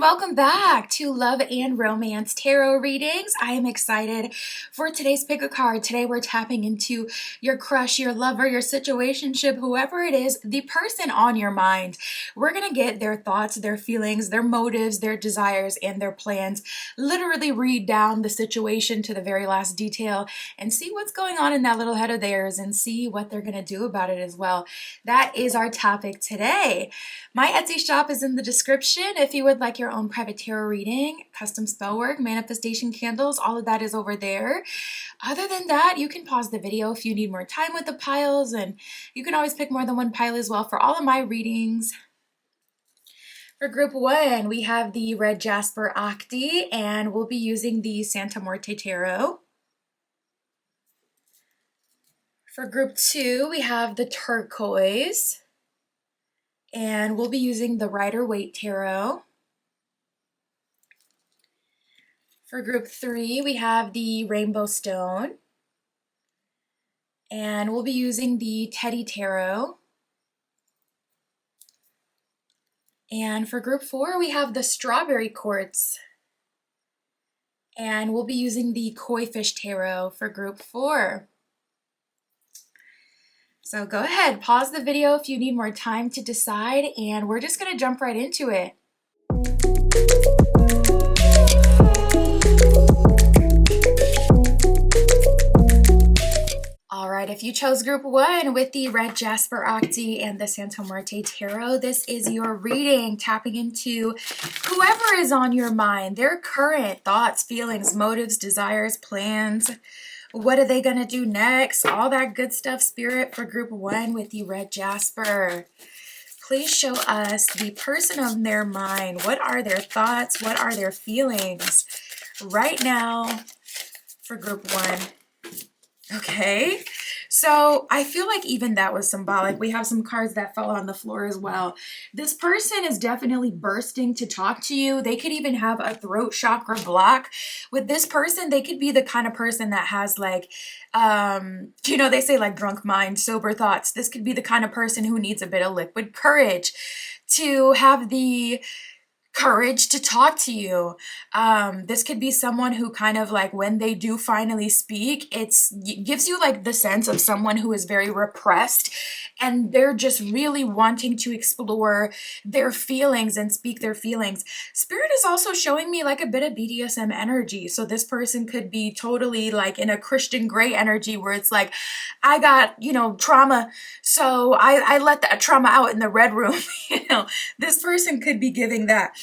welcome back to Love and Romance Tarot Readings. I am excited for today's pick a card. Today we're tapping into your crush, your lover, your situationship, whoever it is, the person on your mind. We're going to get their thoughts, their feelings, their motives, their desires, and their plans. Literally read down the situation to the very last detail and see what's going on in that little head of theirs and see what they're going to do about it as well. That is our topic today. My Etsy shop is in the description. If you would like your own private tarot reading, custom spell work, manifestation candles, all of that is over there. Other than that, you can pause the video if you need more time with the piles, and you can always pick more than one pile as well for all of my readings. For group one, we have the red Jasper Octi, and we'll be using the Santa Muerte Tarot. For group two, we have the turquoise, and we'll be using the Rider-Waite Tarot. For group three, we have the Rainbow Stone, and we'll be using the Teddy Tarot. And for group four, we have the Strawberry Quartz, and we'll be using the Koi Fish Tarot for group four. So go ahead, pause the video if you need more time to decide, and we're just going to jump right into it. All right, if you chose group one with the red Jasper Octi and the Santa Muerte Tarot, this is your reading, tapping into whoever is on your mind, their current thoughts, feelings, motives, desires, plans. What are they going to do next? All that good stuff, Spirit, for group one with the red Jasper. Please show us the person on their mind. What are their thoughts? What are their feelings right now for group one? Okay, so I feel like even that was symbolic. We have some cards that fell on the floor as well. This person is definitely bursting to talk to you. They could even have a throat chakra block. With this person, they could be the kind of person that has like, they say like drunk mind, sober thoughts. This could be the kind of person who needs a bit of liquid courage to have the courage to talk to you. This could be someone who kind of like when they do finally speak, it gives you like the sense of someone who is very repressed and they're just really wanting to explore their feelings and speak their feelings. Spirit is also showing me like a bit of BDSM energy. So this person could be totally like in a Christian Grey energy where it's like, I got, trauma. So I let that trauma out in the red room. This person could be giving that.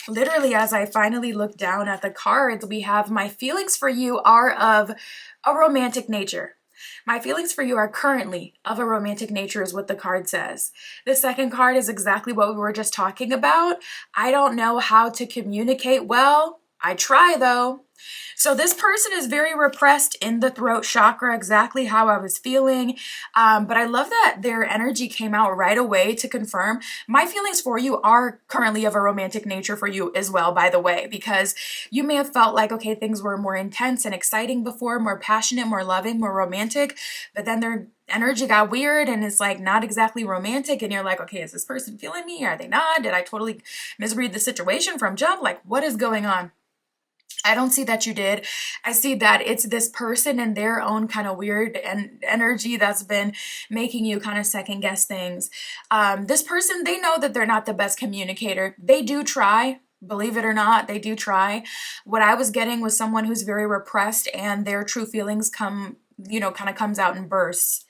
Literally, as I finally look down at the cards, we have my feelings for you are of a romantic nature. My feelings for you are currently of a romantic nature is what the card says. The second card is exactly what we were just talking about. I don't know how to communicate well. I try though. So this person is very repressed in the throat chakra, exactly how I was feeling. But I love that their energy came out right away to confirm my feelings for you are currently of a romantic nature for you as well, by the way, because you may have felt like, okay, things were more intense and exciting before, more passionate, more loving, more romantic, but then their energy got weird and it's like not exactly romantic. And you're like, okay, is this person feeling me? Are they not? Did I totally misread the situation from jump? Like, what is going on? I don't see that you did. I see that it's this person and their own kind of weird energy that's been making you kind of second guess things. This person, they know that they're not the best communicator. They do try. Believe it or not, they do try. What I was getting was someone who's very repressed and their true feelings kind of comes out in bursts.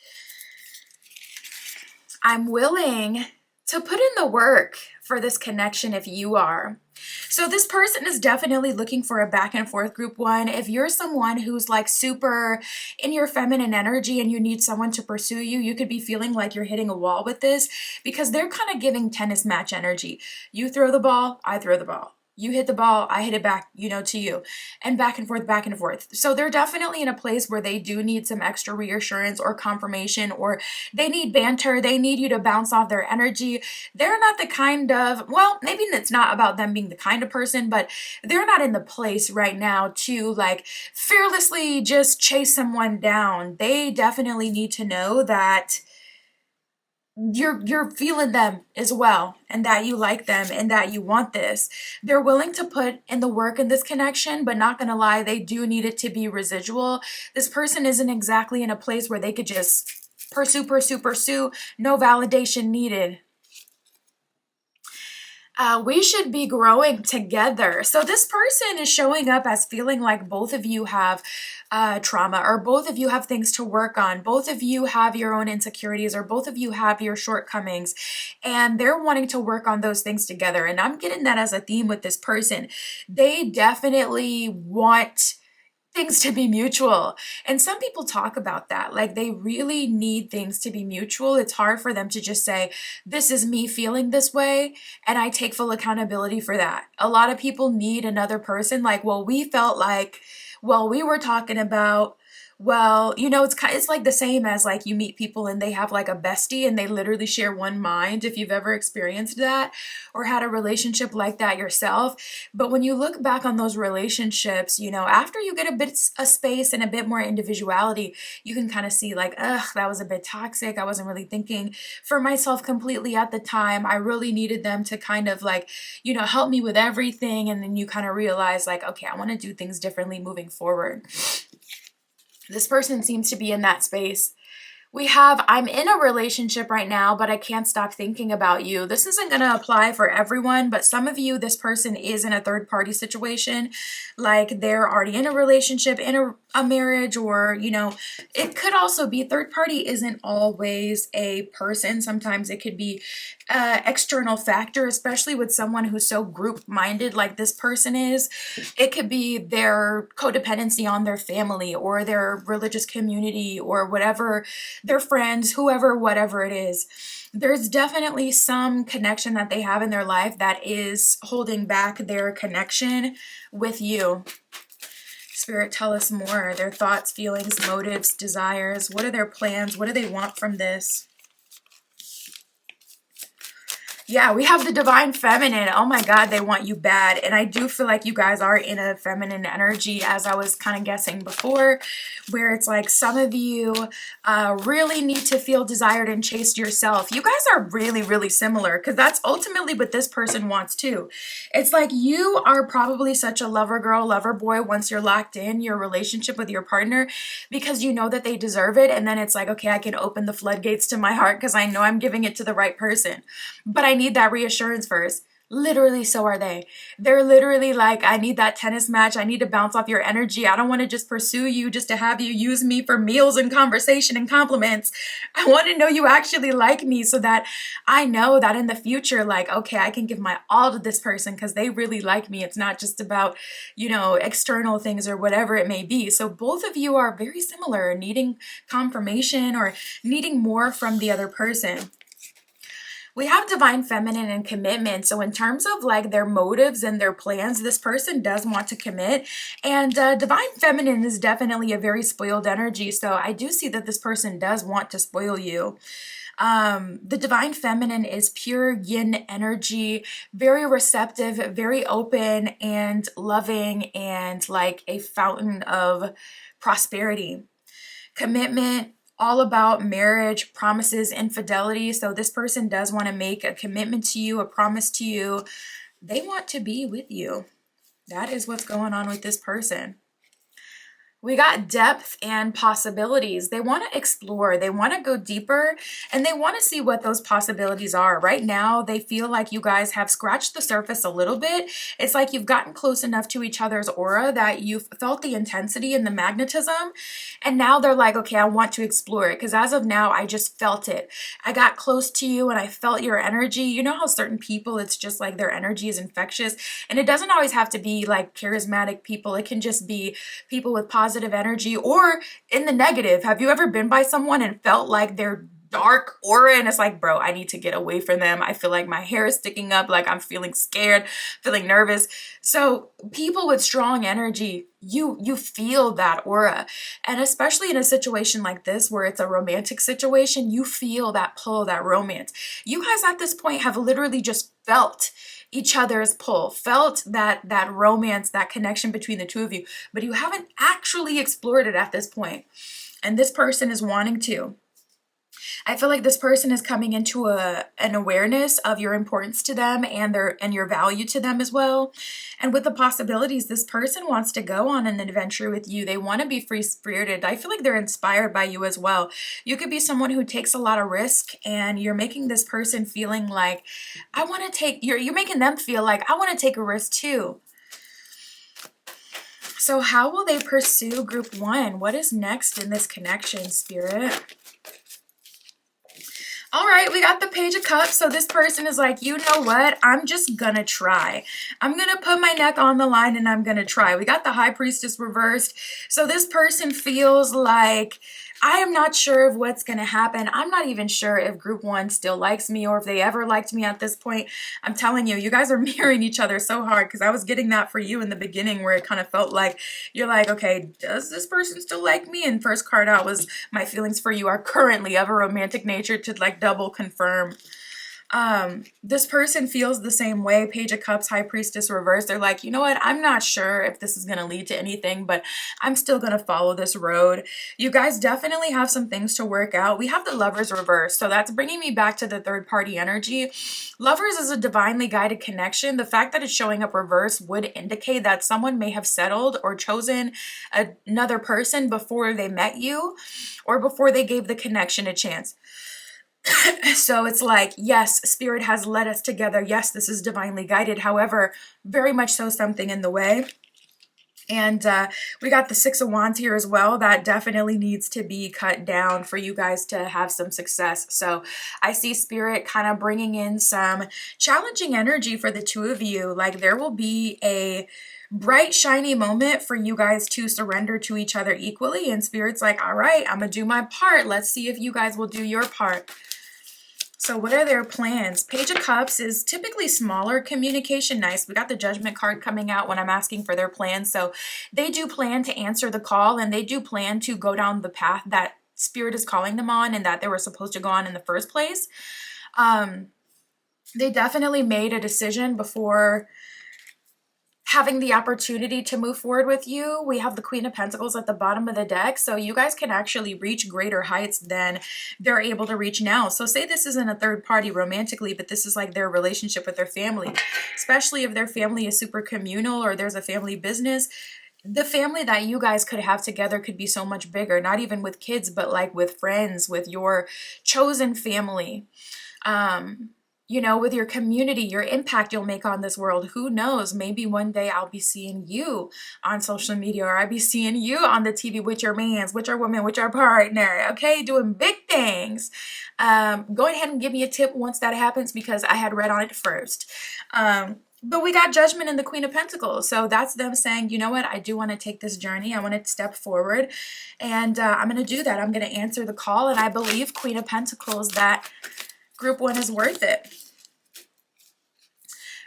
I'm willing to put in the work for this connection if you are. So this person is definitely looking for a back and forth group one. If you're someone who's like super in your feminine energy and you need someone to pursue you, you could be feeling like you're hitting a wall with this because they're kind of giving tennis match energy. You throw the ball, I throw the ball. You hit the ball, I hit it back, to you. And back and forth, back and forth. So they're definitely in a place where they do need some extra reassurance or confirmation, or they need banter. They need you to bounce off their energy. They're not the kind of, well, maybe it's not about them being the kind of person, but they're not in the place right now to like fearlessly just chase someone down. They definitely need to know that you're feeling them as well, and that you like them and that you want this. They're willing to put in the work in this connection, but not gonna lie, they do need it to be residual. This person isn't exactly in a place where they could just pursue, no validation needed. We should be growing together. So this person is showing up as feeling like both of you have trauma, or both of you have things to work on, both of you have your own insecurities, or both of you have your shortcomings, and they're wanting to work on those things together. And I'm getting that as a theme with this person. They definitely want things to be mutual. And some people talk about that. Like they really need things to be mutual. It's hard for them to just say, this is me feeling this way, and I take full accountability for that. A lot of people need another person. Like, well, we felt like, well, we were talking about, well, it's like the same as like you meet people and they have like a bestie and they literally share one mind, if you've ever experienced that or had a relationship like that yourself. But when you look back on those relationships, after you get a bit of space and a bit more individuality, you can kind of see like, ugh, that was a bit toxic. I wasn't really thinking for myself completely at the time. I really needed them to kind of like, help me with everything. And then you kind of realize like, okay, I want to do things differently moving forward. This person seems to be in that space. We have, I'm in a relationship right now, but I can't stop thinking about you. This isn't going to apply for everyone, but some of you, this person is in a third party situation. Like they're already in a relationship, in a marriage, or, it could also be third party isn't always a person. Sometimes it could be external factor, especially with someone who's so group minded like this person is. It could be their codependency on their family or their religious community or whatever, their friends, whoever, whatever it is. There's definitely some connection that they have in their life that is holding back their connection with you. Spirit, tell us more. Their thoughts, feelings, motives, desires. What are their plans? What do they want from this? Yeah, we have the divine feminine. Oh my God, they want you bad. And I do feel like you guys are in a feminine energy, as I was kind of guessing before, where it's like some of you really need to feel desired and chased yourself. You guys are really, really similar, because that's ultimately what this person wants too. It's like you are probably such a lover girl, lover boy once you're locked in your relationship with your partner, because you know that they deserve it. And then it's like, okay, I can open the floodgates to my heart because I know I'm giving it to the right person. But I need that reassurance first. Literally, so are they. They're literally like, I need that tennis match. I need to bounce off your energy. I don't want to just pursue you just to have you use me for meals and conversation and compliments. I want to know you actually like me, so that I know that in the future, like, okay, I can give my all to this person because they really like me. It's not just about, external things or whatever it may be. So both of you are very similar, needing confirmation or needing more from the other person. We have divine feminine and commitment. So in terms of like their motives and their plans, this person does want to commit. And divine feminine is definitely a very spoiled energy. So I do see that this person does want to spoil you. The divine feminine is pure yin energy, very receptive, very open and loving, and like a fountain of prosperity. Commitment, all about marriage, promises, infidelity. So this person does want to make a commitment to you, a promise to you. They want to be with you. That is what's going on with this person. We got depth and possibilities. They want to explore, they want to go deeper, and they want to see what those possibilities are. Right now, they feel like you guys have scratched the surface a little bit. It's like you've gotten close enough to each other's aura that you've felt the intensity and the magnetism. And now they're like, okay, I want to explore it, because as of now, I just felt it. I got close to you and I felt your energy. You know how certain people, it's just like their energy is infectious. And it doesn't always have to be like charismatic people. It can just be people with positive energy or in the negative. Have you ever been by someone and felt like their dark aura and it's like, bro, I need to get away from them. I feel like my hair is sticking up, like I'm feeling scared, feeling nervous. So people with strong energy, you feel that aura. And especially in a situation like this where it's a romantic situation, you feel that pull, that romance. You guys at this point have literally just felt each other's pull, felt that romance, that connection between the two of you, but you haven't actually explored it at this point. And this person is wanting to. I feel like this person is coming into an awareness of your importance to them and your value to them as well. And with the possibilities, this person wants to go on an adventure with you. They want to be free-spirited. I feel like they're inspired by you as well. You could be someone who takes a lot of risk, and you're making this person feeling like, I want to take, you're making them feel like, I want to take a risk too. So how will they pursue group one? What is next in this connection, Spirit? All right, we got the Page of Cups. So this person is like, you know what? I'm just gonna try. I'm gonna put my neck on the line and I'm gonna try. We got the High Priestess reversed. So this person feels like, I am not sure of what's gonna happen. I'm not even sure if group one still likes me or if they ever liked me at this point. I'm telling you, you guys are mirroring each other so hard, because I was getting that for you in the beginning, where it kind of felt like you're like, okay, does this person still like me? And first card out was, my feelings for you are currently of a romantic nature, to like double confirm. This person feels the same way. Page of Cups, High Priestess reversed. They're like, you know what? I'm not sure if this is going to lead to anything, but I'm still going to follow this road. You guys definitely have some things to work out. We have the Lovers reversed. So that's bringing me back to the third party energy. Lovers is a divinely guided connection. The fact that it's showing up reversed would indicate that someone may have settled or chosen another person before they met you, or before they gave the connection a chance. So it's like, yes, Spirit has led us together. Yes, this is divinely guided. However, very much so something in the way. And we got the Six of Wands here as well. That definitely needs to be cut down for you guys to have some success. So I see Spirit kind of bringing in some challenging energy for the two of you. Like, there will be a bright, shiny moment for you guys to surrender to each other equally. And Spirit's like, all right, I'm going to do my part. Let's see if you guys will do your part. So what are their plans? Page of Cups is typically smaller communication. Nice. We got the Judgment card coming out when I'm asking for their plans. So they do plan to answer the call, and they do plan to go down the path that Spirit is calling them on and that they were supposed to go on in the first place. They definitely made a decision before having the opportunity to move forward with you. We have the Queen of Pentacles at the bottom of the deck, so you guys can actually reach greater heights than they're able to reach now. So say this isn't a third party romantically, but this is like their relationship with their family, especially if their family is super communal or there's a family business. The family that you guys could have together could be so much bigger, not even with kids, but like with friends, with your chosen family. You know, with your community, your impact you'll make on this world. Who knows? Maybe one day I'll be seeing you on social media, or I'll be seeing you on the TV with your mans, with your woman, with your partner, okay? Doing big things. Go ahead and give me a tip once that happens, because I had read on it first. But we got Judgment in the Queen of Pentacles. So that's them saying, you know what? I do want to take this journey. I want to step forward. And I'm going to do that. I'm going to answer the call. And I believe, Queen of Pentacles, that group one is worth it.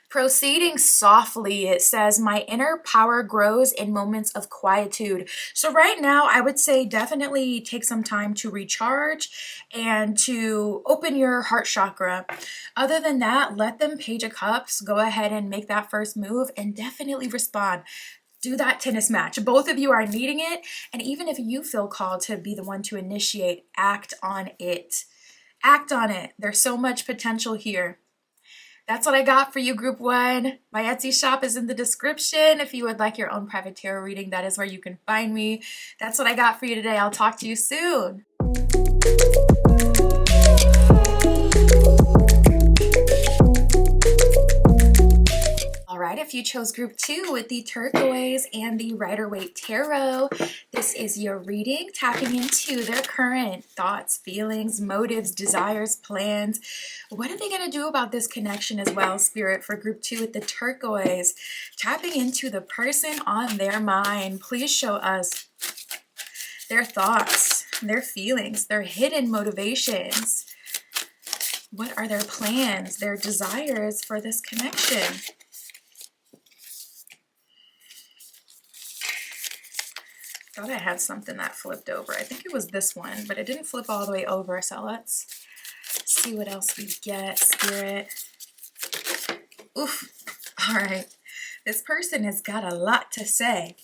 Proceeding softly, it says, my inner power grows in moments of quietude. So right now, I would say definitely take some time to recharge and to open your heart chakra. Other than that, let them Page of Cups go ahead and make that first move, and definitely respond. Do that tennis match. Both of you are needing it. And even if you feel called to be the one to initiate, act on it. Act on it. There's so much potential here. That's what I got for you, group one. My Etsy shop is in the description. If you would like your own private tarot reading, that is where you can find me. That's what I got for you today. I'll talk to you soon. All right, if you chose group two with the turquoise and the Rider-Waite Tarot, this is your reading, tapping into their current thoughts, feelings, motives, desires, plans. What are they going to do about this connection as well, Spirit, for group two with the turquoise? Tapping into the person on their mind. Please show us their thoughts, their feelings, their hidden motivations. What are their plans, their desires for this connection? Thought I had something that flipped over. I think it was this one, but it didn't flip all the way over. So let's see what else we get, Spirit. Oof. All right. This person has got a lot to say.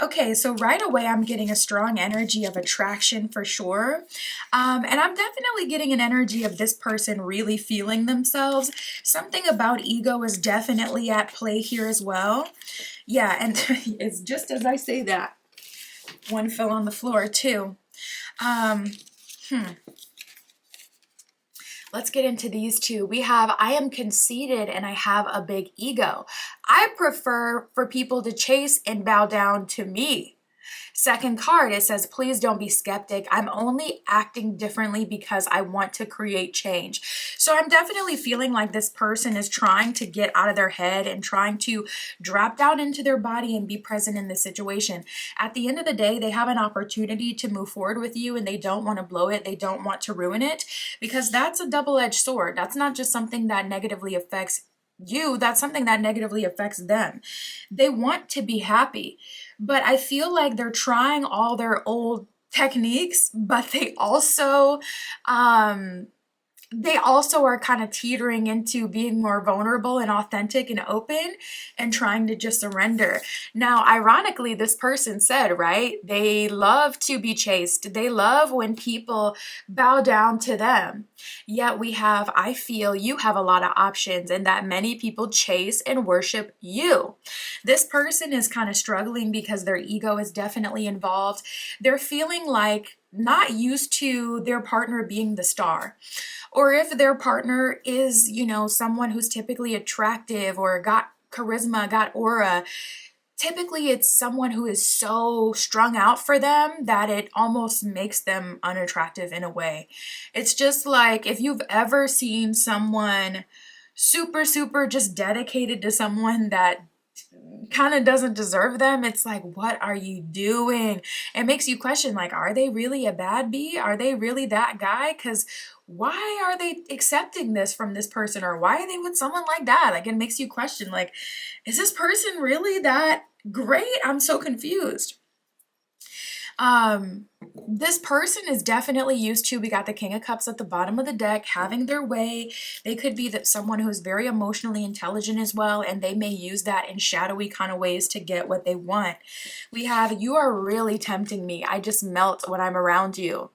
Okay, so right away I'm getting a strong energy of attraction for sure. And I'm definitely getting an energy of this person really feeling themselves. Something about ego is definitely at play here as well. Yeah, and it's just as I say that, one fell on the floor too. Um, Let's get into these two. We have, I am conceited and I have a big ego. I prefer for people to chase and bow down to me. Second card, it says, please don't be skeptic. I'm only acting differently because I want to create change. So I'm definitely feeling like this person is trying to get out of their head and trying to drop down into their body and be present in this situation. At the end of the day, they have an opportunity to move forward with you and they don't want to blow it. They don't want to ruin it, because that's a double-edged sword. That's not just something that negatively affects you, that's something that negatively affects them. They want to be happy, but I feel like they're trying all their old techniques, but they also are kind of teetering into being more vulnerable and authentic and open and trying to just surrender. Now, ironically, this person said, right, they love to be chased. They love when people bow down to them. Yet we have, I feel you have a lot of options and that many people chase and worship you. This person is kind of struggling because their ego is definitely involved. They're feeling like not used to their partner being the star. Or if their partner is, someone who's typically attractive or got charisma, got aura, typically it's someone who is so strung out for them that it almost makes them unattractive in a way. It's just like if you've ever seen someone super, super just dedicated to someone that kind of doesn't deserve them, it's like, what are you doing? It makes you question, like, are they really a bad bee? Are they really that guy? Because why are they accepting this from this person? Or why are they with someone like that? Like, it makes you question, like, is this person really that great? I'm so confused. This person is definitely used to, we got the King of Cups at the bottom of the deck, having their way. They could be that someone who's very emotionally intelligent as well, and they may use that in shadowy kind of ways to get what they want. We have, you are really tempting me. I just melt when I'm around you.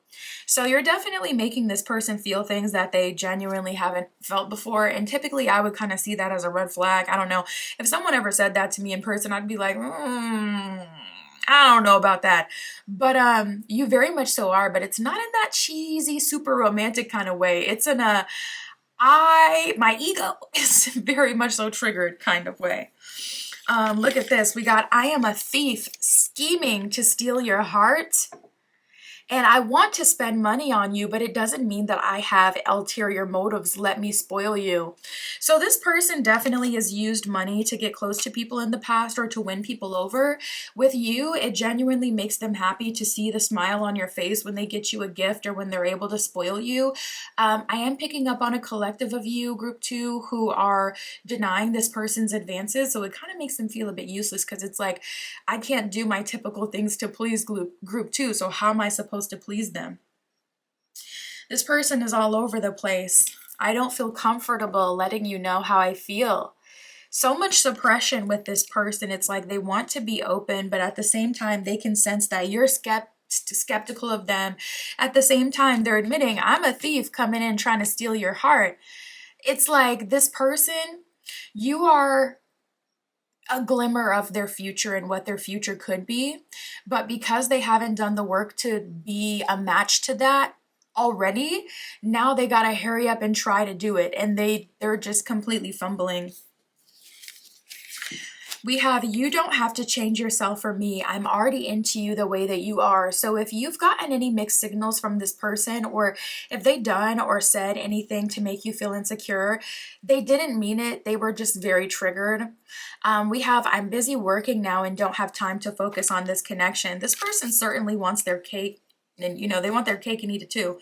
So you're definitely making this person feel things that they genuinely haven't felt before. And typically I would kind of see that as a red flag. I don't know. If someone ever said that to me in person, I'd be like, I don't know about that. But you very much so are, but it's not in that cheesy, super romantic kind of way. It's in a my ego is very much so triggered kind of way. Look at this. We got, I am a thief scheming to steal your heart. And I want to spend money on you, but it doesn't mean that I have ulterior motives. Let me spoil you. So this person definitely has used money to get close to people in the past or to win people over. With you, it genuinely makes them happy to see the smile on your face when they get you a gift or when they're able to spoil you. I am picking up on a collective of you, group 2, who are denying this person's advances. So it kind of makes them feel a bit useless because it's like, I can't do my typical things to please group 2. So how am I supposed to please them? This person is all over the place. I don't feel comfortable letting you know how I feel. So much suppression with this person. It's like they want to be open, but at the same time, they can sense that you're skeptical of them. At the same time, they're admitting, I'm a thief coming in trying to steal your heart. It's like this person, you are a glimmer of their future and what their future could be. But because they haven't done the work to be a match to that already, now they got to hurry up and try to do it. And they're just completely fumbling. We have, you don't have to change yourself for me. I'm already into you the way that you are. So if you've gotten any mixed signals from this person, or if they done or said anything to make you feel insecure, they didn't mean it. They were just very triggered. We have, I'm busy working now and don't have time to focus on this connection. This person certainly wants their cake, and they want their cake and eat it too.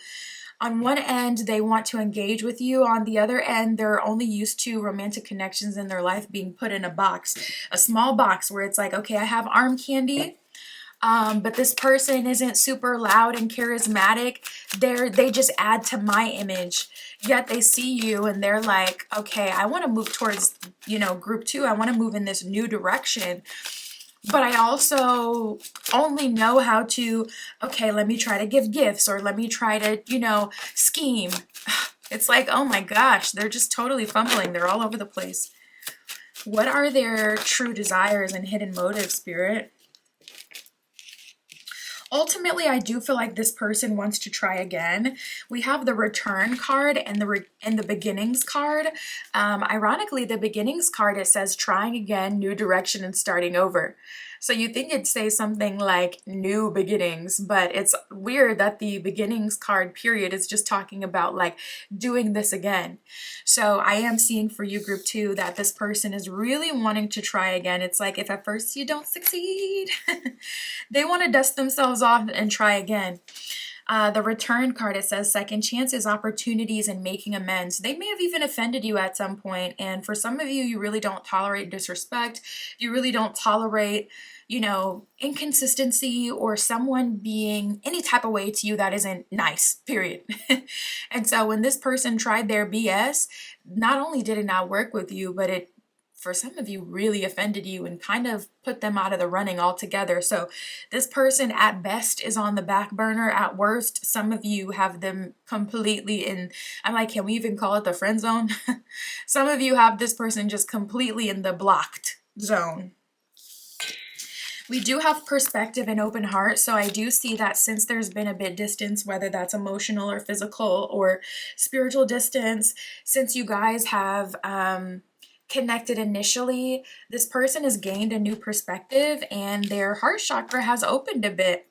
On one end, they want to engage with you. On the other end, they're only used to romantic connections in their life being put in a box, a small box where it's like, okay, I have arm candy, but this person isn't super loud and charismatic. They just add to my image. Yet they see you and they're like, okay, I want to move towards, group 2. I want to move in this new direction. but I also only know how to, okay, let me try to give gifts, or let me try to, scheme. It's like, oh my gosh, they're just totally fumbling. They're all over the place. What are their true desires and hidden motives, Spirit? Ultimately, I do feel like this person wants to try again. We have the return card and the beginnings card. Ironically, the beginnings card, it says trying again, new direction, and starting over. So you think it'd say something like new beginnings, but it's weird that the beginnings card period is just talking about like doing this again. So I am seeing for you, group 2, that this person is really wanting to try again. It's like if at first you don't succeed, they want to dust themselves off and try again. The return card, it says second chances, opportunities, and making amends. They may have even offended you at some point, and for some of you, you really don't tolerate disrespect. You really don't tolerate, inconsistency or someone being any type of way to you that isn't nice, period. And so when this person tried their BS, not only did it not work with you, but it, for some of you, really offended you and kind of put them out of the running altogether. So this person at best is on the back burner. At worst, some of you have them completely in, I'm like, can we even call it the friend zone? Some of you have this person just completely in the blocked zone. We do have perspective and open heart, so I do see that since there's been a bit distance, whether that's emotional or physical or spiritual distance, since you guys have connected initially, this person has gained a new perspective and their heart chakra has opened a bit.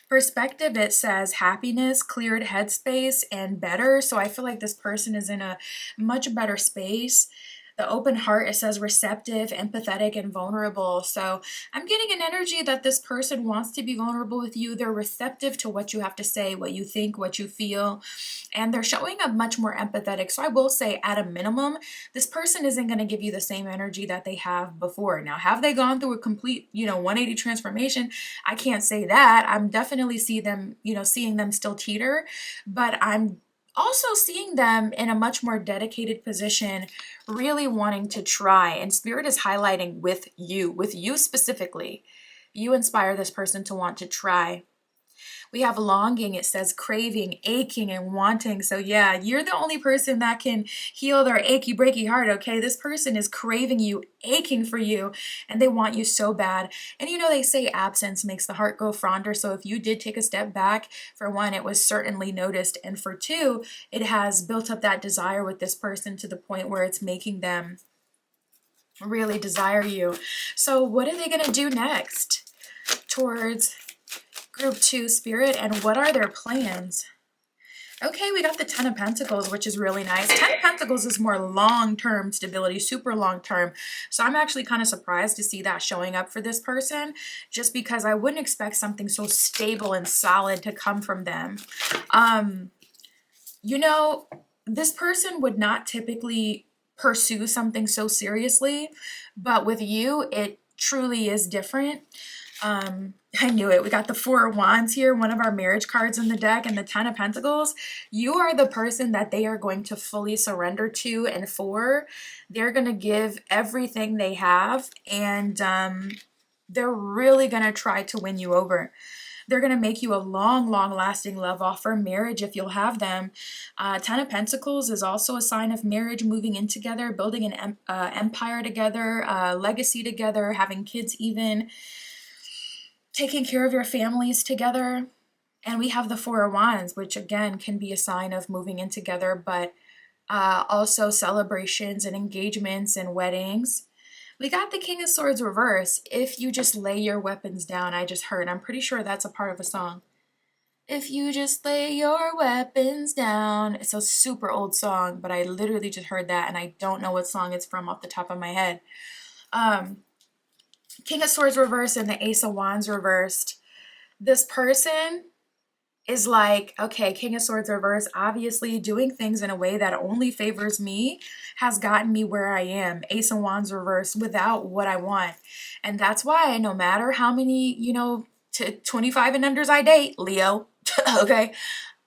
Perspective, it says happiness, cleared headspace, and better. So I feel like this person is in a much better space. The open heart, it says receptive, empathetic, and vulnerable. So I'm getting an energy that this person wants to be vulnerable with you. They're receptive to what you have to say, what you think, what you feel, and they're showing up much more empathetic. So I will say, at a minimum, this person isn't going to give you the same energy that they have before. Now, have they gone through a complete, 180 transformation? I can't say that. I'm definitely seeing them still teeter, but I'm also seeing them in a much more dedicated position, really wanting to try. And Spirit is highlighting with you specifically. You inspire this person to want to try. We have longing, it says craving, aching, and wanting. So yeah, you're the only person that can heal their achy, breaky heart, okay? This person is craving you, aching for you, and they want you so bad. And they say absence makes the heart go fonder. So if you did take a step back, for one, it was certainly noticed. And for two, it has built up that desire with this person to the point where it's making them really desire you. So what are they going to do next towards Group 2, Spirit, and what are their plans? Okay, we got the Ten of Pentacles, which is really nice. Ten of Pentacles is more long-term stability, super long-term. So I'm actually kind of surprised to see that showing up for this person, just because I wouldn't expect something so stable and solid to come from them. This person would not typically pursue something so seriously, but with you, it truly is different. I knew it. We got the Four of Wands here, one of our marriage cards in the deck, and the Ten of Pentacles. You are the person that they are going to fully surrender to and for. They're going to give everything they have, and they're really going to try to win you over. They're going to make you a long, long-lasting love offer, marriage if you'll have them. Ten of Pentacles is also a sign of marriage, moving in together, building an empire together, legacy together, having kids even, taking care of your families together. And we have the Four of Wands, which again can be a sign of moving in together, but also celebrations and engagements and weddings. We got the King of Swords reverse. If you just lay your weapons down, I just heard. I'm pretty sure that's a part of a song. If you just lay your weapons down. It's a super old song, but I literally just heard that, and I don't know what song it's from off the top of my head. King of Swords reversed and the Ace of Wands reversed. This person is like, okay, King of Swords reversed, obviously doing things in a way that only favors me has gotten me where I am. Ace of Wands reversed without what I want. And that's why no matter how many, to 25 and unders I date, Leo, okay,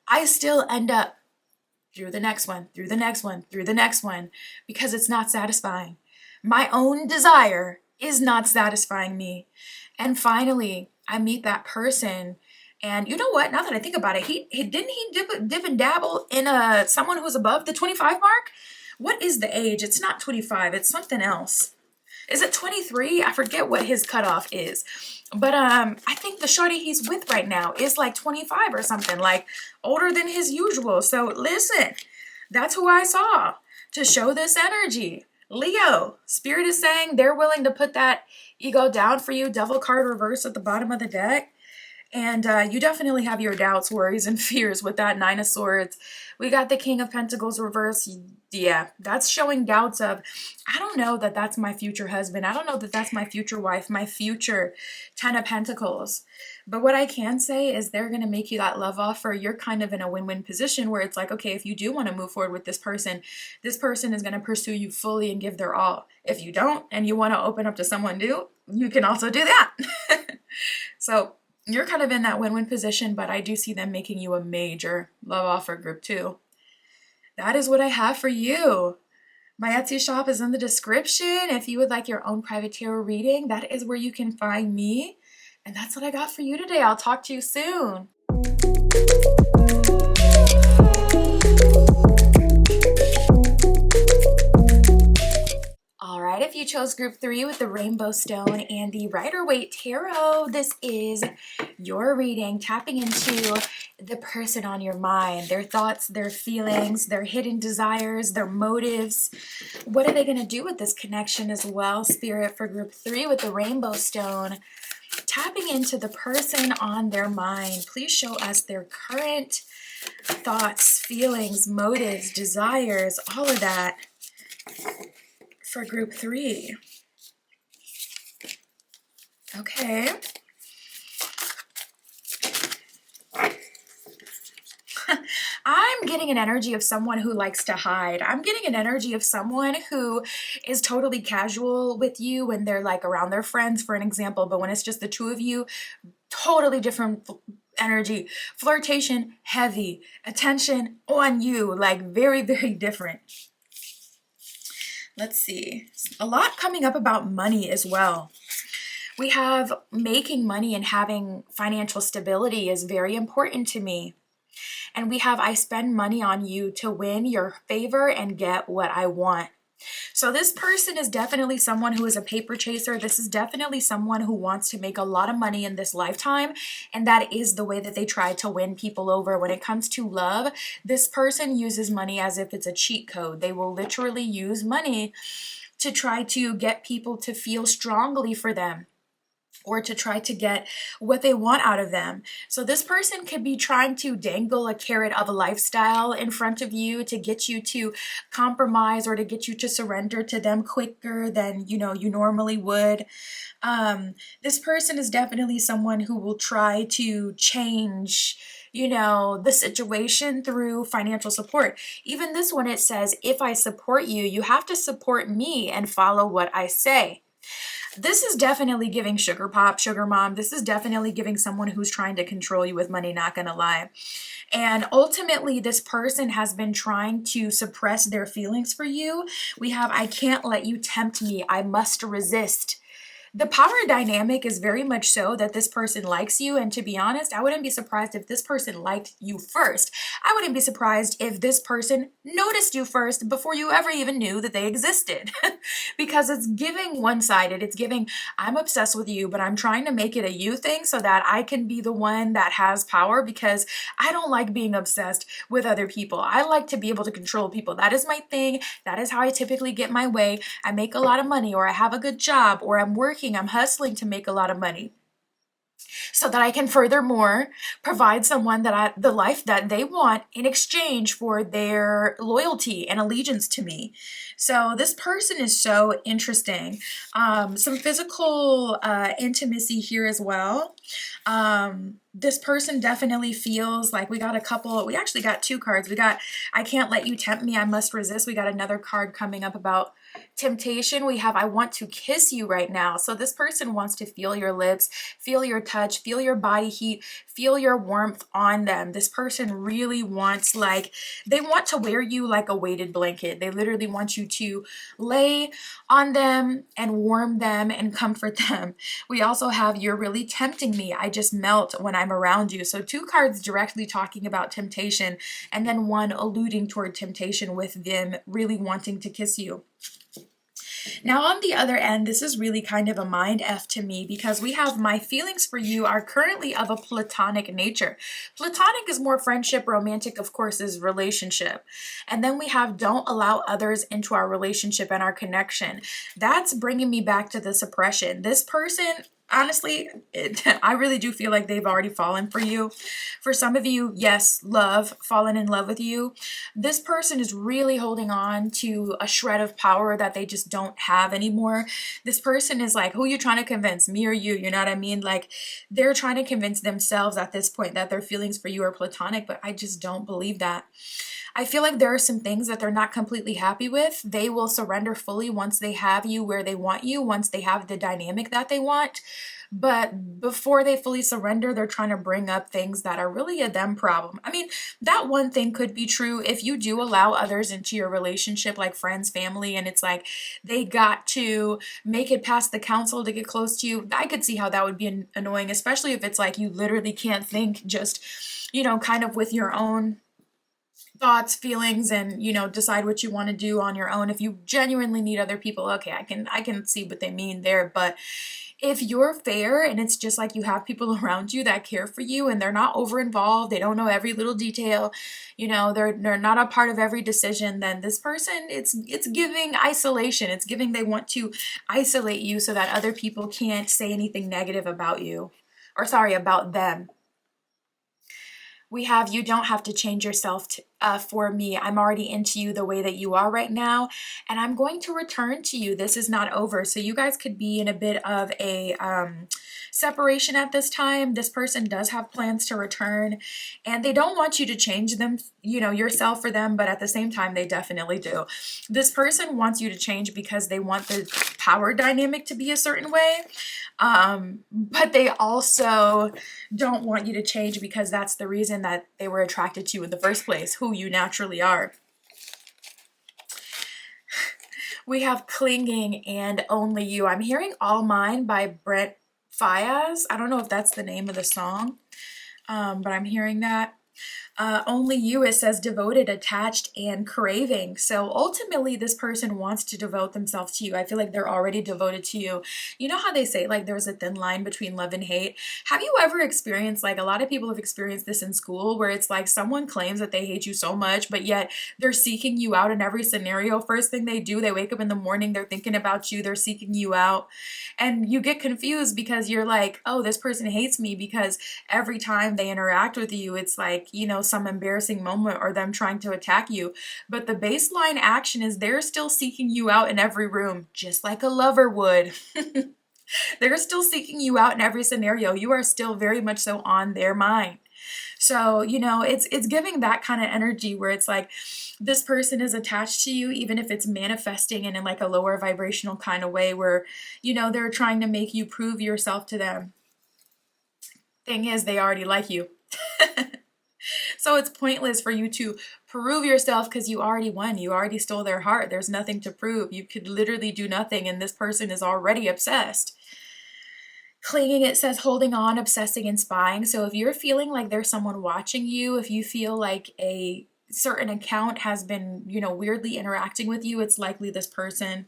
I still end up through the next one, through the next one, through the next one, because it's not satisfying. My own desire is not satisfying me. And finally, I meet that person. And you know what? Now that I think about it, he didn't he dip and dabble in someone who's above the 25 mark? What is the age? It's not 25. It's something else. Is it 23? I forget what his cutoff is. But I think the shorty he's with right now is like 25 or something, like older than his usual. So listen, that's who I saw to show this energy. Leo, Spirit is saying they're willing to put that ego down for you. Devil card reverse at the bottom of the deck. And you definitely have your doubts, worries, and fears with that Nine of Swords. We got the King of Pentacles reverse. Yeah, that's showing doubts of, I don't know that that's my future husband. I don't know that that's my future wife, my future 10 of Pentacles. But what I can say is they're going to make you that love offer. You're kind of in a win-win position where it's like, okay, if you do want to move forward with this person is going to pursue you fully and give their all. If you don't and you want to open up to someone new, you can also do that. So you're kind of in that win-win position, but I do see them making you a major love offer group too. That is what I have for you. My Etsy shop is in the description. If you would like your own private tarot reading, that is where you can find me. And that's what I got for you today. I'll talk to you soon. All right, if you chose group 3 with the Rainbow Stone and the Rider-Waite Tarot, this is your reading, tapping into the person on your mind, their thoughts, their feelings, their hidden desires, their motives. What are they going to do with this connection as well, Spirit, for group 3 with the Rainbow Stone? Tapping into the person on their mind. Please show us their current thoughts, feelings, motives, desires, all of that for group 3. Okay. I'm getting an energy of someone who likes to hide. I'm getting an energy of someone who is totally casual with you when they're like around their friends, for an example, but when it's just the two of you, totally different energy. Flirtation, heavy. Attention on you, like very, very different. Let's see. A lot coming up about money as well. We have making money and having financial stability is very important to me. And we have I spend money on you to win your favor and get what I want. So this person is definitely someone who is a paper chaser. This is definitely someone who wants to make a lot of money in this lifetime. And that is the way that they try to win people over. When it comes to love, this person uses money as if it's a cheat code. They will literally use money to try to get people to feel strongly for them, or to try to get what they want out of them. So this person could be trying to dangle a carrot of a lifestyle in front of you to get you to compromise or to get you to surrender to them quicker than you normally would. This person is definitely someone who will try to change the situation through financial support. Even this one, it says, if I support you, you have to support me and follow what I say. This is definitely giving sugar pop, sugar mom. This is definitely giving someone who's trying to control you with money, not gonna lie. And ultimately, this person has been trying to suppress their feelings for you. We have, I can't let you tempt me. I must resist. The power dynamic is very much so that this person likes you, and to be honest, I wouldn't be surprised if this person liked you first. I wouldn't be surprised if this person noticed you first before you ever even knew that they existed. Because it's giving one-sided. It's giving, I'm obsessed with you, but I'm trying to make it a you thing so that I can be the one that has power, because I don't like being obsessed with other people. I like to be able to control people. That is my thing. That is how I typically get my way. I make a lot of money, or I have a good job, or I'm working, I'm hustling to make a lot of money so that I can furthermore provide someone the life that they want in exchange for their loyalty and allegiance to me. So this person is so interesting. Some physical intimacy here as well. This person definitely feels like we actually got two cards. We got, I can't let you tempt me, I must resist. We got another card coming up about Temptation, we have I want to kiss you right now. So this person wants to feel your lips, feel your touch, feel your body heat, feel your warmth on them. This person really wants, like, they want to wear you like a weighted blanket. They literally want you to lay on them and warm them and comfort them. We also have you're really tempting me. I just melt when I'm around you. So two cards directly talking about temptation, and then one alluding toward temptation with them really wanting to kiss you. Now, on the other end, this is really kind of a mind F to me, because we have my feelings for you are currently of a platonic nature. Platonic is more friendship, romantic, of course, is relationship. And then we have don't allow others into our relationship and our connection. That's bringing me back to the suppression. This person, honestly, I really do feel like they've already fallen for you. For some of you, yes, love, fallen in love with you. This person is really holding on to a shred of power that they just don't have anymore. This person is like, who are you trying to convince, me or you? You know what I mean? Like, they're trying to convince themselves at this point that their feelings for you are platonic, but I just don't believe that. I feel like there are some things that they're not completely happy with. They will surrender fully once they have you where they want you, once they have the dynamic that they want. But before they fully surrender, they're trying to bring up things that are really a them problem. I mean, that one thing could be true if you do allow others into your relationship, like friends, family, and it's like they got to make it past the council to get close to you. I could see how that would be annoying, especially if it's like you literally can't think just, kind of with your own thoughts, feelings, and decide what you want to do on your own. If you genuinely need other people, okay, I can see what they mean there. But if you're fair and it's just like you have people around you that care for you and they're not over involved, they don't know every little detail, they're not a part of every decision, then this person, it's giving isolation. It's giving they want to isolate you so that other people can't say anything negative about you, or sorry, about them. We have you don't have to change yourself for me. I'm already into you the way that you are right now, and I'm going to return to you. This is not over. So you guys could be in a bit of a separation at this time. This person does have plans to return, and they don't want you to change them, yourself for them, but at the same time, they definitely do. This person wants you to change because they want the power dynamic to be a certain way. But they also don't want you to change because that's the reason that they were attracted to you in the first place, who you naturally are. We have clinging and only you. I'm hearing All Mine by Brent Faiyaz. I don't know if that's the name of the song, but I'm hearing that. Only you, it says devoted, attached, and craving. So ultimately, this person wants to devote themselves to you. I feel like they're already devoted to you. You know how they say, like, there's a thin line between love and hate? Have you ever experienced, like, a lot of people have experienced this in school, where it's like someone claims that they hate you so much, but yet they're seeking you out in every scenario. First thing they do, they wake up in the morning, they're thinking about you, they're seeking you out. And you get confused because you're like, oh, this person hates me because every time they interact with you, it's like, some embarrassing moment or them trying to attack you. But the baseline action is they're still seeking you out in every room, just like a lover would. They're still seeking you out in every scenario. You are still very much so on their mind. So, it's giving that kind of energy where it's like this person is attached to you, even if it's manifesting in like a lower vibrational kind of way where, they're trying to make you prove yourself to them. Thing is, they already like you. So it's pointless for you to prove yourself because you already won. You already stole their heart. There's nothing to prove. You could literally do nothing, and this person is already obsessed. Clinging, it says holding on, obsessing, and spying. So if you're feeling like there's someone watching you, if you feel like a certain account has been, weirdly interacting with you, it's likely this person.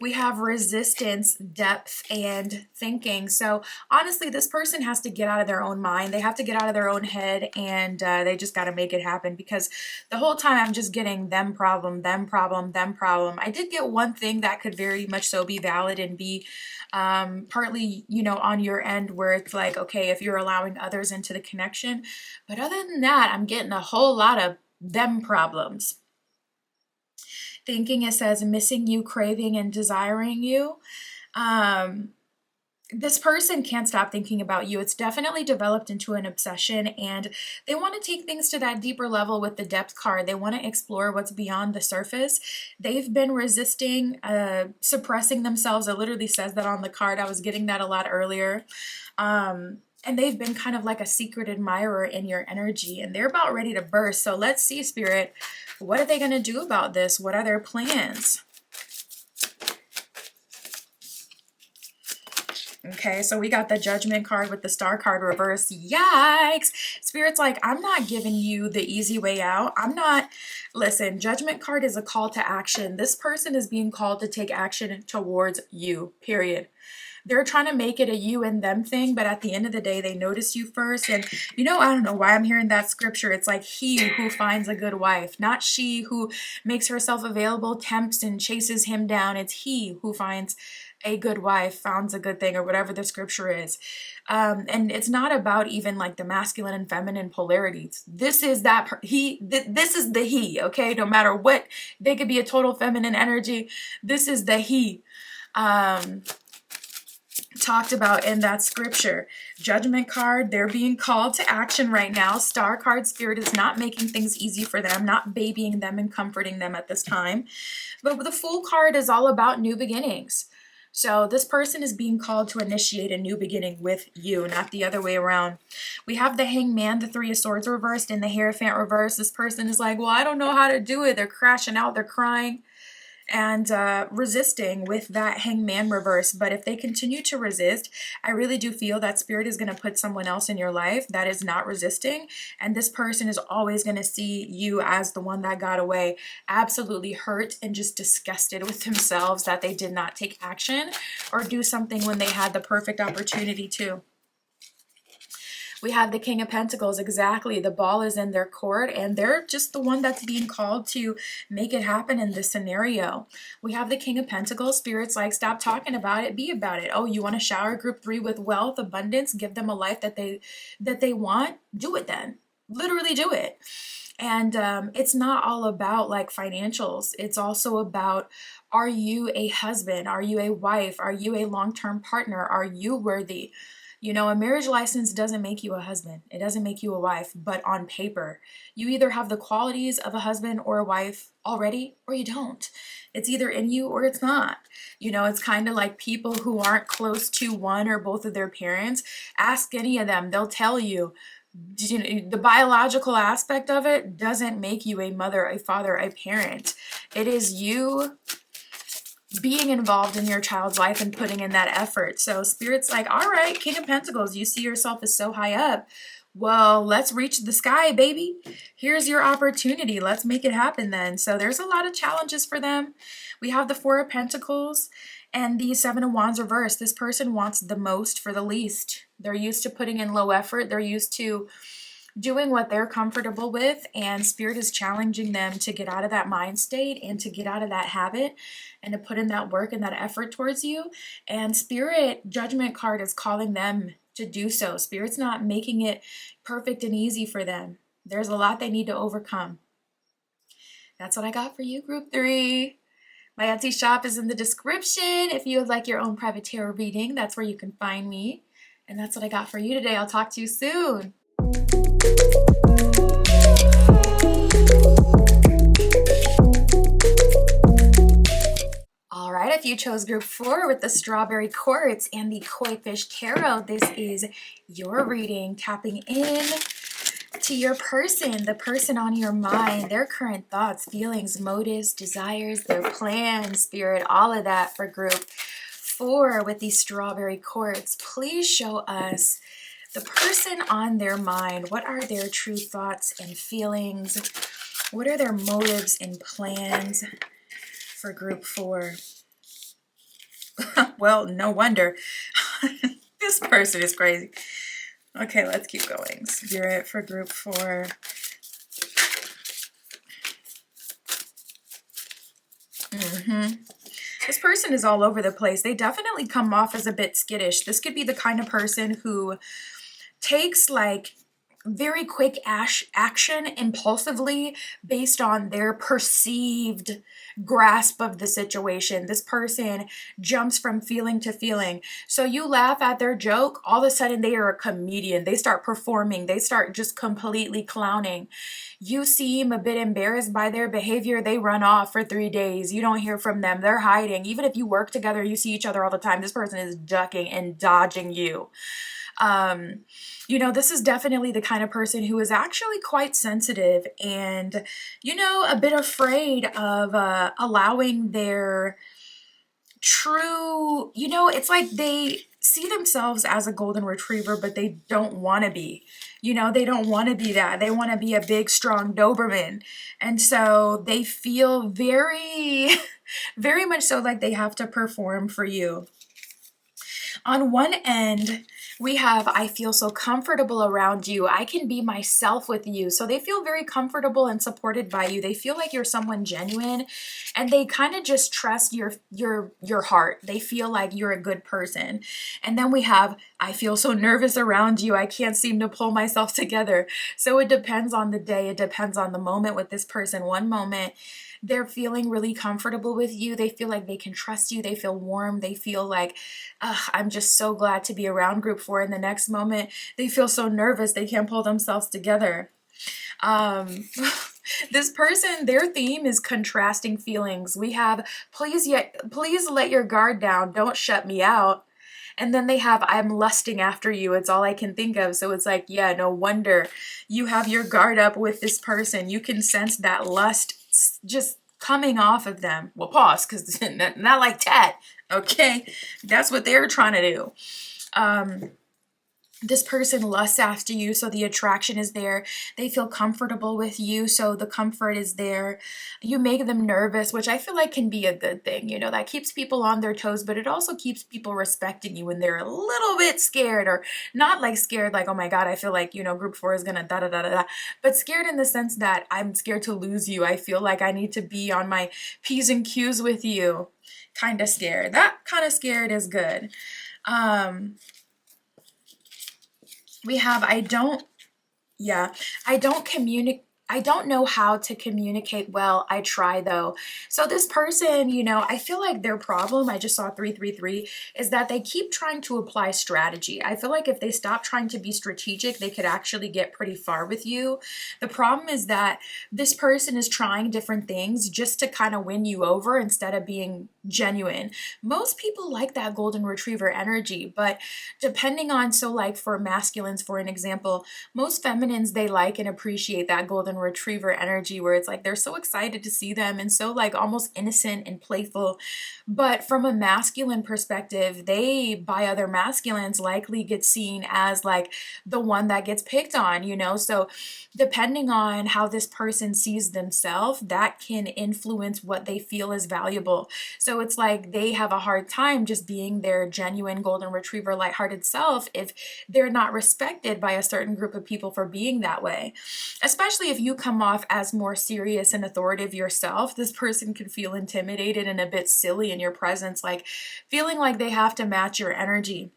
We have resistance, depth, and thinking. So honestly, this person has to get out of their own mind. They have to get out of their own head, and they just got to make it happen, because the whole time I'm just getting them problem, them problem, them problem. I did get one thing that could very much so be valid and be partly, on your end, where it's like, okay, if you're allowing others into the connection. But other than that, I'm getting a whole lot of them problems. Thinking, it says missing you, craving, and desiring you. this person can't stop thinking about you. It's definitely developed into an obsession, and they want to take things to that deeper level with the depth card. They want to explore what's beyond the surface. They've been resisting, suppressing themselves. It literally says that on the card. I was getting that a lot earlier. And they've been kind of like a secret admirer in your energy, and they're about ready to burst. So let's see, Spirit, what are they going to do about this? What are their plans? Okay, so we got the Judgment card with the Star card reversed. Yikes! Spirit's like, I'm not giving you the easy way out. Listen, Judgment card is a call to action. This person is being called to take action towards you, period. They're trying to make it a you and them thing, but at the end of the day, they notice you first. And I don't know why I'm hearing that scripture. It's like he who finds a good wife, not she who makes herself available, tempts and chases him down. It's he who finds a good wife, founds a good thing, or whatever the scripture is. And it's not about even like the masculine and feminine polarities. This is this is the he, okay? No matter what, they could be a total feminine energy. This is the he. Talked about in that scripture. Judgment card, they're being called to action right now. Star card, Spirit is not making things easy for them, not babying them and comforting them at this time. But the Fool card is all about new beginnings. So this person is being called to initiate a new beginning with you, not the other way around. We have the Hangman, the Three of Swords reversed, and the Hierophant reversed. This person is like, well, I don't know how to do it. They're crashing out, they're crying and resisting with that Hangman reverse. But if they continue to resist, I really do feel that Spirit is going to put someone else in your life that is not resisting, and this person is always going to see you as the one that got away, absolutely hurt and just disgusted with themselves that they did not take action or do something when they had the perfect opportunity to. We have the King of Pentacles, exactly. The ball is in their court, and they're just the one that's being called to make it happen in this scenario. We have the King of Pentacles. Spirit's like, stop talking about it, be about it. Oh, you want to shower group 3 with wealth, abundance, give them a life that they want? Do it then. Literally do it. And it's not all about like financials. It's also about, are you a husband? Are you a wife? Are you a long-term partner? Are you worthy? A marriage license doesn't make you a husband. It doesn't make you a wife, but on paper, you either have the qualities of a husband or a wife already, or you don't. It's either in you or it's not. It's kind of like people who aren't close to one or both of their parents. Ask any of them. They'll tell you, the biological aspect of it doesn't make you a mother, a father, a parent. It is you being involved in your child's life and putting in that effort. So Spirit's like, all right, King of Pentacles, you see yourself as so high up. Well, let's reach the sky, baby. Here's your opportunity. Let's make it happen then. So there's a lot of challenges for them. We have the Four of Pentacles and the Seven of Wands reversed. This person wants the most for the least. They're used to putting in low effort. They're used to doing what they're comfortable with, and Spirit is challenging them to get out of that mind state and to get out of that habit and to put in that work and that effort towards you. And Spirit, Judgment card, is calling them to do so. Spirit's not making it perfect and easy for them. There's a lot they need to overcome. That's what I got for you, Group 3. My Etsy shop is in the description. If you would like your own private tarot reading, that's where you can find me. And that's what I got for you today. I'll talk to you soon. All right, if you chose Group 4 with the Strawberry Quartz and the Koi Fish Tarot, this is your reading, tapping in to your person, the person on your mind, their current thoughts, feelings, motives, desires, their plans, Spirit, all of that for Group 4 with the Strawberry Quartz. Please show us the person on their mind. What are their true thoughts and feelings? What are their motives and plans for Group 4? Well, no wonder. This person is crazy. Okay, let's keep going. Spirit for Group 4. This person is all over the place. They definitely come off as a bit skittish. This could be the kind of person who takes like very quick action impulsively based on their perceived grasp of the situation. This person jumps from feeling to feeling. So you laugh at their joke, all of a sudden they are a comedian. They start performing, they start just completely clowning. You seem a bit embarrassed by their behavior, they run off for 3 days. You don't hear from them, they're hiding. Even if you work together, you see each other all the time, this person is ducking and dodging you. This is definitely the kind of person who is actually quite sensitive and, a bit afraid of allowing their true, it's like they see themselves as a golden retriever, but they don't want to be. They don't want to be that. They want to be a big, strong Doberman. And so they feel very, very much so like they have to perform for you. On one end, we have, I feel so comfortable around you. I can be myself with you. So they feel very comfortable and supported by you. They feel like you're someone genuine and they kind of just trust your heart. They feel like you're a good person. And then we have, I feel so nervous around you. I can't seem to pull myself together. So it depends on the day. It depends on the moment with this person. One moment, they're feeling really comfortable with you. They feel like they can trust you. They feel warm. They feel like, I'm just so glad to be around group 4. And the next moment, they feel so nervous. They can't pull themselves together. This person, their theme is contrasting feelings. We have, please let your guard down. Don't shut me out. And then they have, I'm lusting after you. It's all I can think of. So it's like, yeah, no wonder you have your guard up with this person. You can sense that lust just coming off of them. Well, pause, because not like that. Okay, that's what they're trying to do. This person lusts after you, so the attraction is there. They feel comfortable with you, so the comfort is there. You make them nervous, which I feel like can be a good thing. That keeps people on their toes, but it also keeps people respecting you when they're a little bit scared, or not like scared, like, oh my God, I feel like, group 4 is gonna da da da da da, but scared in the sense that I'm scared to lose you. I feel like I need to be on my P's and Q's with you. Kind of scared. That kind of scared is good. We have, I don't communicate. I don't know how to communicate well. I try though. So this person, I feel like their problem, I just saw 333, is that they keep trying to apply strategy. I feel like if they stop trying to be strategic, they could actually get pretty far with you. The problem is that this person is trying different things just to kind of win you over instead of being genuine. Most people like that golden retriever energy, but depending on, so like for masculines, for an example, most feminines, they like and appreciate that golden retriever energy where it's like they're so excited to see them and so like almost innocent and playful. But from a masculine perspective, they by other masculines likely get seen as like the one that gets picked on, so depending on how this person sees themselves, that can influence what they feel is valuable. So it's like they have a hard time just being their genuine golden retriever lighthearted self if they're not respected by a certain group of people for being that way. Especially if you come off as more serious and authoritative yourself, this person can feel intimidated and a bit silly in your presence, like feeling like they have to match your energy.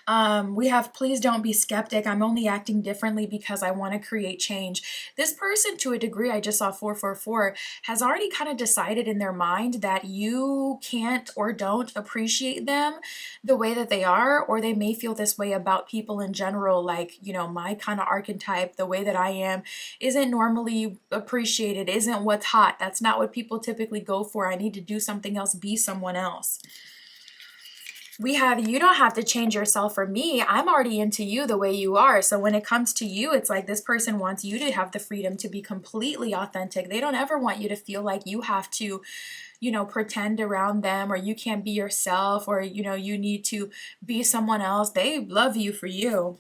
We have, please don't be skeptic. I'm only acting differently because I want to create change. This person, to a degree, I just saw 444, has already kind of decided in their mind that you can't or don't appreciate them the way that they are, or they may feel this way about people in general, like, my kind of archetype, the way that I am, isn't normally appreciated, isn't what's hot. That's not what people typically go for. I need to do something else, be someone else. We have, you don't have to change yourself for me. I'm already into you the way you are. So when it comes to you, it's like this person wants you to have the freedom to be completely authentic. They don't ever want you to feel like you have to, pretend around them, or you can't be yourself, or, you need to be someone else. They love you for you.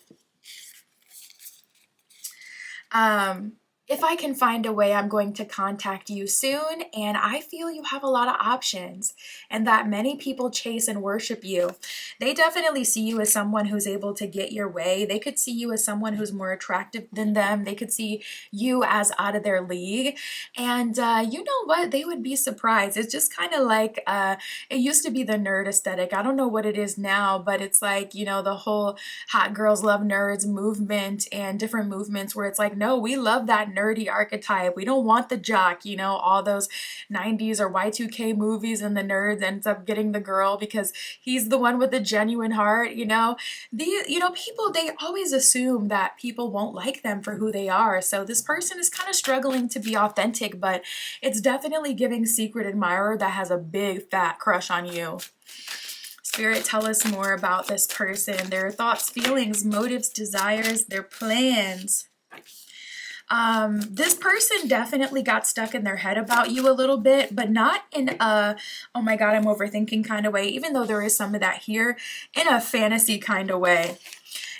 if I can find a way, I'm going to contact you soon. And I feel you have a lot of options and that many people chase and worship you. They definitely see you as someone who's able to get your way. They could see you as someone who's more attractive than them. They could see you as out of their league. And you know what? They would be surprised. It's just kind of like it used to be the nerd aesthetic. I don't know what it is now, but it's like, you know, the whole hot girls love nerds movement and different movements where it's like, no, we love that nerdy archetype. We don't want the jock, you know, all those 90s or Y2K movies and the nerd ends up getting the girl because he's the one with the genuine heart, you know. People, they always assume that people won't like them for who they are. So this person is kind of struggling to be authentic, but it's definitely giving secret admirer that has a big fat crush on you. Spirit, tell us more about this person, their thoughts, feelings, motives, desires, their plans. This person definitely got stuck in their head about you a little bit, but not in a, oh my God, I'm overthinking kind of way, even though there is some of that here, in a fantasy kind of way.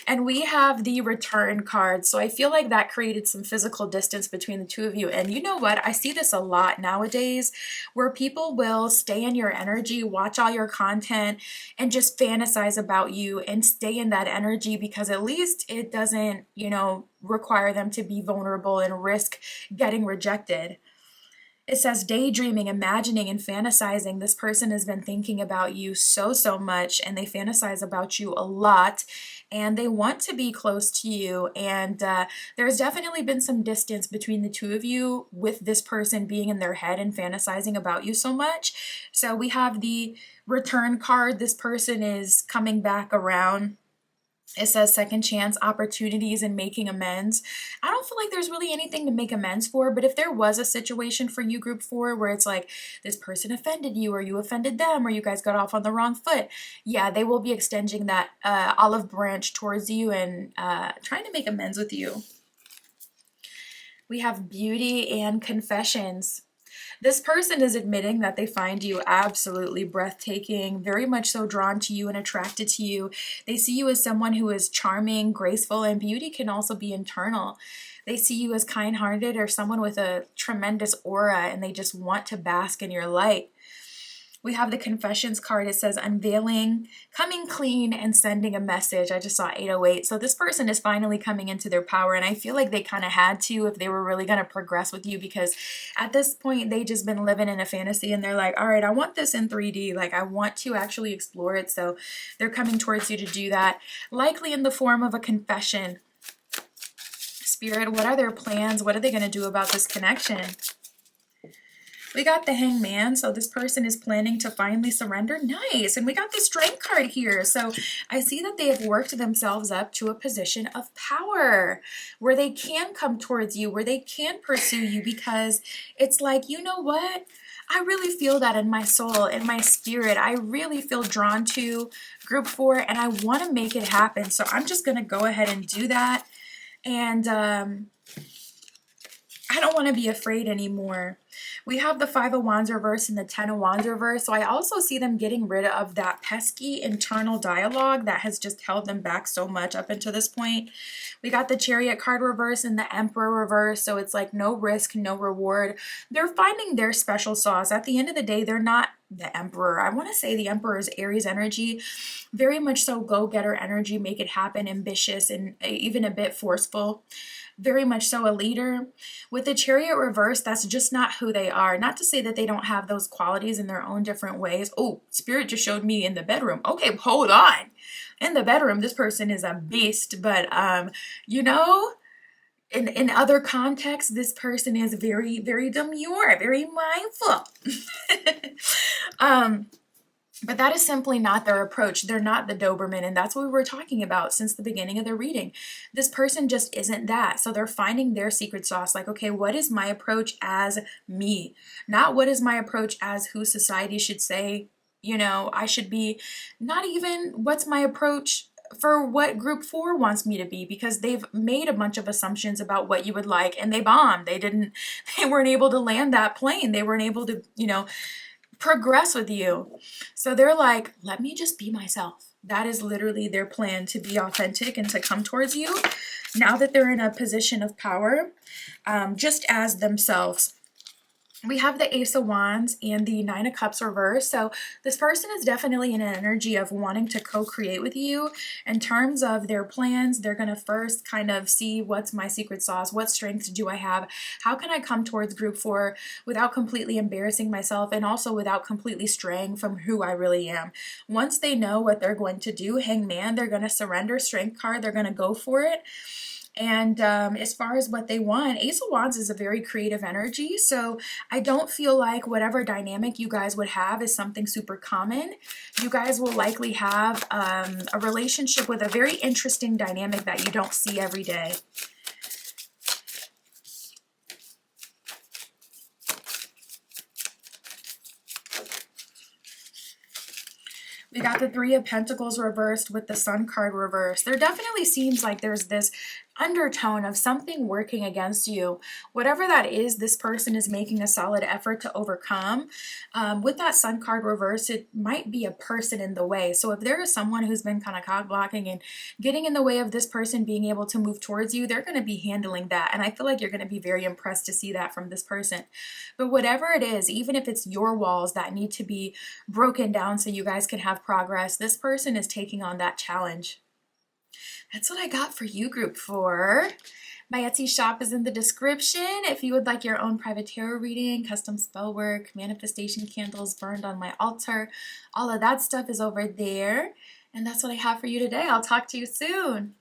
And we have the return card. So I feel like that created some physical distance between the two of you. And you know what? I see this a lot nowadays where people will stay in your energy, watch all your content, and just fantasize about you and stay in that energy because at least it doesn't, you know, require them to be vulnerable and risk getting rejected. It says daydreaming, imagining, and fantasizing. This person has been thinking about you so much, and they fantasize about you a lot, and they want to be close to you. And there's definitely been some distance between the two of you with this person being in their head and fantasizing about you so much. So we have the return card. This person is coming back around. It says second chance, opportunities, and making amends. I don't feel like there's really anything to make amends for, but if there was a situation for you, group 4, where it's like this person offended you or you offended them or you guys got off on the wrong foot, yeah, they will be extending that olive branch towards you and trying to make amends with you. We have beauty and confessions. This person is admitting that they find you absolutely breathtaking, very much so drawn to you and attracted to you. They see you as someone who is charming, graceful, and beauty can also be internal. They see you as kind-hearted or someone with a tremendous aura, and they just want to bask in your light. We have the confessions card. It says unveiling, coming clean, and sending a message. I just saw 808. So this person is finally coming into their power, and I feel like they kind of had to if they were really going to progress with you, because at this point they just been living in a fantasy and they're like, all right, I want this in 3D. Like, I want to actually explore it. So they're coming towards you to do that, likely in the form of a confession. Spirit, what are their plans? What are they going to do about this connection? We got the Hangman, so this person is planning to finally surrender. Nice. And we got the Strength card here. So I see that they have worked themselves up to a position of power where they can come towards you, where they can pursue you, because it's like, you know what? I really feel that in my soul, in my spirit. I really feel drawn to group 4 and I want to make it happen. So I'm just going to go ahead and do that. And I don't want to be afraid anymore. We have the 5 of Wands reverse and the 10 of Wands reverse. So I also see them getting rid of that pesky internal dialogue that has just held them back so much up until this point. We got the Chariot card reverse and the Emperor reverse. So it's like no risk, no reward. They're finding their special sauce. At the end of the day, they're not the Emperor. I want to say the Emperor is Aries energy, very much so go-getter energy, make it happen, ambitious, and even a bit forceful. Very much so a leader. With the Chariot reverse, that's just not who they are. Not to say that they don't have those qualities in their own different ways. Oh, Spirit just showed me in the bedroom. Okay, hold on. In the bedroom, this person is a beast, but you know, in other contexts, this person is very, very demure, very mindful. But that is simply not their approach. They're not the Doberman, and that's what we were talking about since the beginning of the reading. This person just isn't that. So they're finding their secret sauce. Like, okay, what is my approach as me? Not what is my approach as who society should say, you know, I should be. Not even what's my approach for what group 4 wants me to be, because they've made a bunch of assumptions about what you would like, and they bombed. They weren't able to land that plane. They weren't able to, you know, progress with you. So they're like, let me just be myself. That is literally their plan, to be authentic and to come towards you now that they're in a position of power, just as themselves. We have the Ace of Wands and the Nine of Cups reversed. So this person is definitely in an energy of wanting to co-create with you. In terms of their plans, they're going to first kind of see, what's my secret sauce? What strengths do I have? How can I come towards group 4 without completely embarrassing myself, and also without completely straying from who I really am? Once they know what they're going to do, Hangman, they're going to surrender. Strength card, they're going to go for it. And as far as what they want, Ace of Wands is a very creative energy. So I don't feel like whatever dynamic you guys would have is something super common. You guys will likely have a relationship with a very interesting dynamic that you don't see every day. We got the Three of Pentacles reversed with the Sun card reversed. There definitely seems like there's this undertone of something working against you. Whatever that is, this person is making a solid effort to overcome. With that Sun card reversed, it might be a person in the way. So if there is someone who's been kind of cock blocking and getting in the way of this person being able to move towards you, they're going to be handling that. And I feel like you're going to be very impressed to see that from this person. But whatever it is, even if it's your walls that need to be broken down so you guys can have progress, this person is taking on that challenge. That's what I got for you, group 4. My Etsy shop is in the description. If you would like your own private tarot reading, custom spell work, manifestation candles burned on my altar, all of that stuff is over there. And that's what I have for you today. I'll talk to you soon.